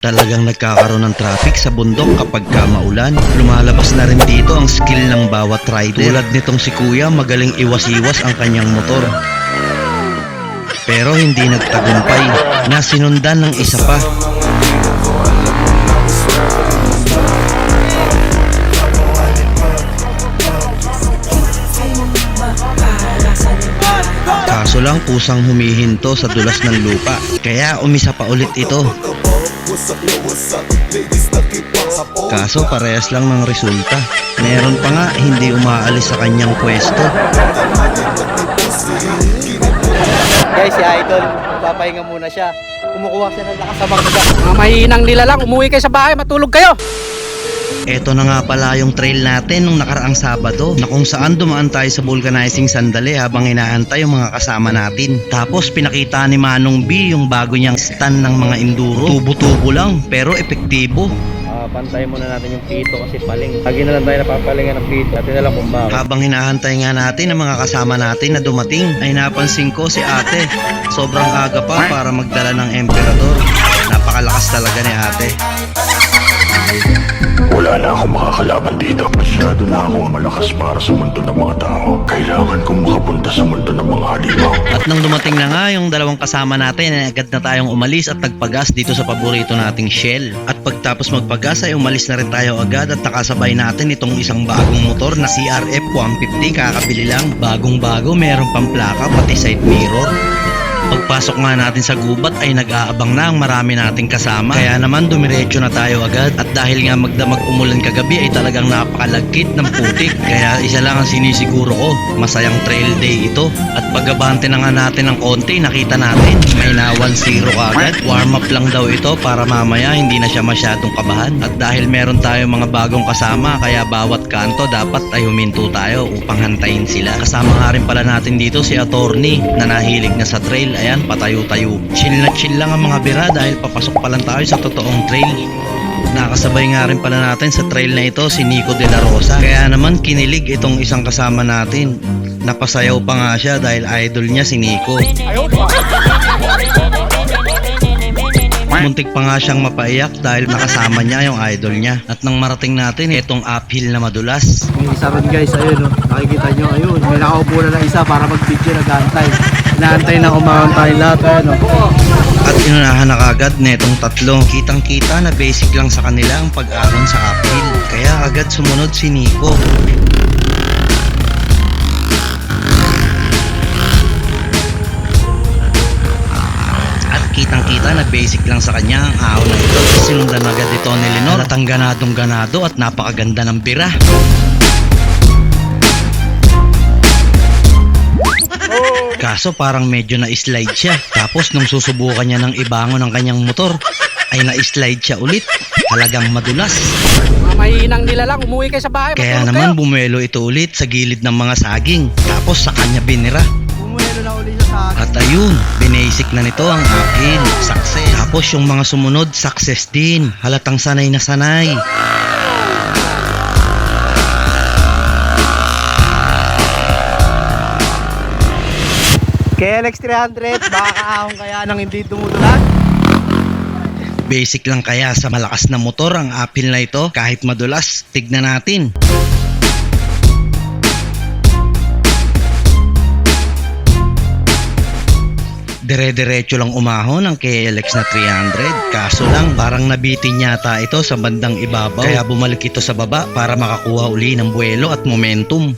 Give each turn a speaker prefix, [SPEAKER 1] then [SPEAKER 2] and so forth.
[SPEAKER 1] Talagang nagkakaroon ng traffic sa bundok kapag maulan. Lumalabas na rin dito ang skill ng bawat rider. Tulad nitong si Kuya, magaling iwas-iwas ang kanyang motor. Pero hindi nagtagumpay, na sinundan ng isa pa. Kaso lang kusang humihinto sa dulas ng lupa, kaya umisa pa ulit ito. Kaso parehas lang ng resulta. Meron pa nga hindi umaalis sa kanyang pwesto.
[SPEAKER 2] Guys, si Idol, papahinga muna siya. Kumukuha siya ng lakas sa magda. Mga mahinang nila lang, umuwi kayo sa bahay, matulog kayo.
[SPEAKER 1] Eto na nga pala yung trail natin nung nakaraang Sabado, na kung saan dumaan tayo sa vulcanizing sandali habang inaantay yung mga kasama natin. Tapos pinakita ni Manong B yung bago niyang stand ng mga enduro. Tubo-tubo lang pero epektibo.
[SPEAKER 2] Pantay muna natin yung pito kasi paling. Lagi na lang tayo napapalingan ng pito. Natin na lang kung bakit.
[SPEAKER 1] Habang hinahantay nga natin ang mga kasama natin na dumating, ay napansin ko si ate. Sobrang aga pa para magdala ng emperador. Napakalakas talaga ni ate.
[SPEAKER 3] Wala na akong makakalaban dito. Masyado na akong malakas para sa mundo ng mga tao. Kailangan kong makapunta sa mundo ng mga halimaw.
[SPEAKER 1] At nang dumating na nga yung dalawang kasama natin, ay agad na tayong umalis at nagpagas dito sa paborito nating Shell. At pagtapos magpagas ay umalis na rin tayo agad at nakasabay natin itong isang bagong motor na CRF 150. Kakabili lang, bagong bago, meron pang plaka pati side mirror. Pagpasok nga natin sa gubat ay nag-aabang na ang marami nating kasama. Kaya naman dumiretso na tayo agad. At dahil nga magdamag umulan kagabi ay talagang napakalagkit ng putik. Kaya isa lang ang sinisiguro ko, masayang trail day ito. At pagabante na nga natin ng konti, nakita natin may na 1-0 agad. Warm up lang daw ito para mamaya hindi na siya masyadong kabahan. At dahil meron tayong mga bagong kasama, kaya bawat kanto dapat ay huminto tayo upang hantayin sila. Kasama nga rin pala natin dito si Attorney na nahilig na sa trail. Ayan, patayo-tayo. Chill na chill lang ang mga bira dahil papasok pa lang tayo sa totoong trail. Nakasabay nga rin pala natin sa trail na ito si Nico De La Rosa. Kaya naman kinilig itong isang kasama natin. Napasayaw pa nga siya dahil idol niya si Nico. Muntik pa nga siyang mapaiyak dahil nakasama niya yung idol niya. At nang marating natin itong uphill na madulas.
[SPEAKER 2] May isa rin guys, ayun o. Nakikita nyo, ayun. May nakaupo na isa para mag-video, nag-aantay. Inaantay na kumakaon tayo lahat, ayun o.
[SPEAKER 1] At inunahan na kagad netong tatlo. Kitang kita na basic lang sa kanila ang pag-aron sa uphill. Kaya agad sumunod si Nico. Kitang-kita na basic lang sa kanya ang ahon na ito. Sinundan agad ito ni Lenore. Halatang ganadong-ganado at napakaganda ng bira. Kaso parang medyo na-slide siya. Tapos nung susubukan niya ng ibangon ng kanyang motor, ay na-slide siya ulit. Talagang madulas.
[SPEAKER 2] Mga mahinang nila lang, umuwi kayo sa bahay,
[SPEAKER 1] Kaya
[SPEAKER 2] matulog
[SPEAKER 1] naman
[SPEAKER 2] kayo.
[SPEAKER 1] bumuelo ito ulit sa gilid ng mga saging. Tapos sa kanya binira.
[SPEAKER 2] Bumuelo na uli siya sa akin.
[SPEAKER 1] At ayun, binasic na nito ang uphill. Success. Tapos yung mga sumunod, success din. Halatang sanay na sanay.
[SPEAKER 2] KLX 300, baka kaahon kaya nang hindi tumutulan.
[SPEAKER 1] Basic lang kaya sa malakas na motor ang uphill na ito kahit madulas. Tignan natin. Dire-diretso lang umahon ang KLX na 300. Kaso lang parang nabitin yata ito sa bandang ibabaw. Kaya bumalik ito sa baba para makakuha uli ng buwelo at momentum.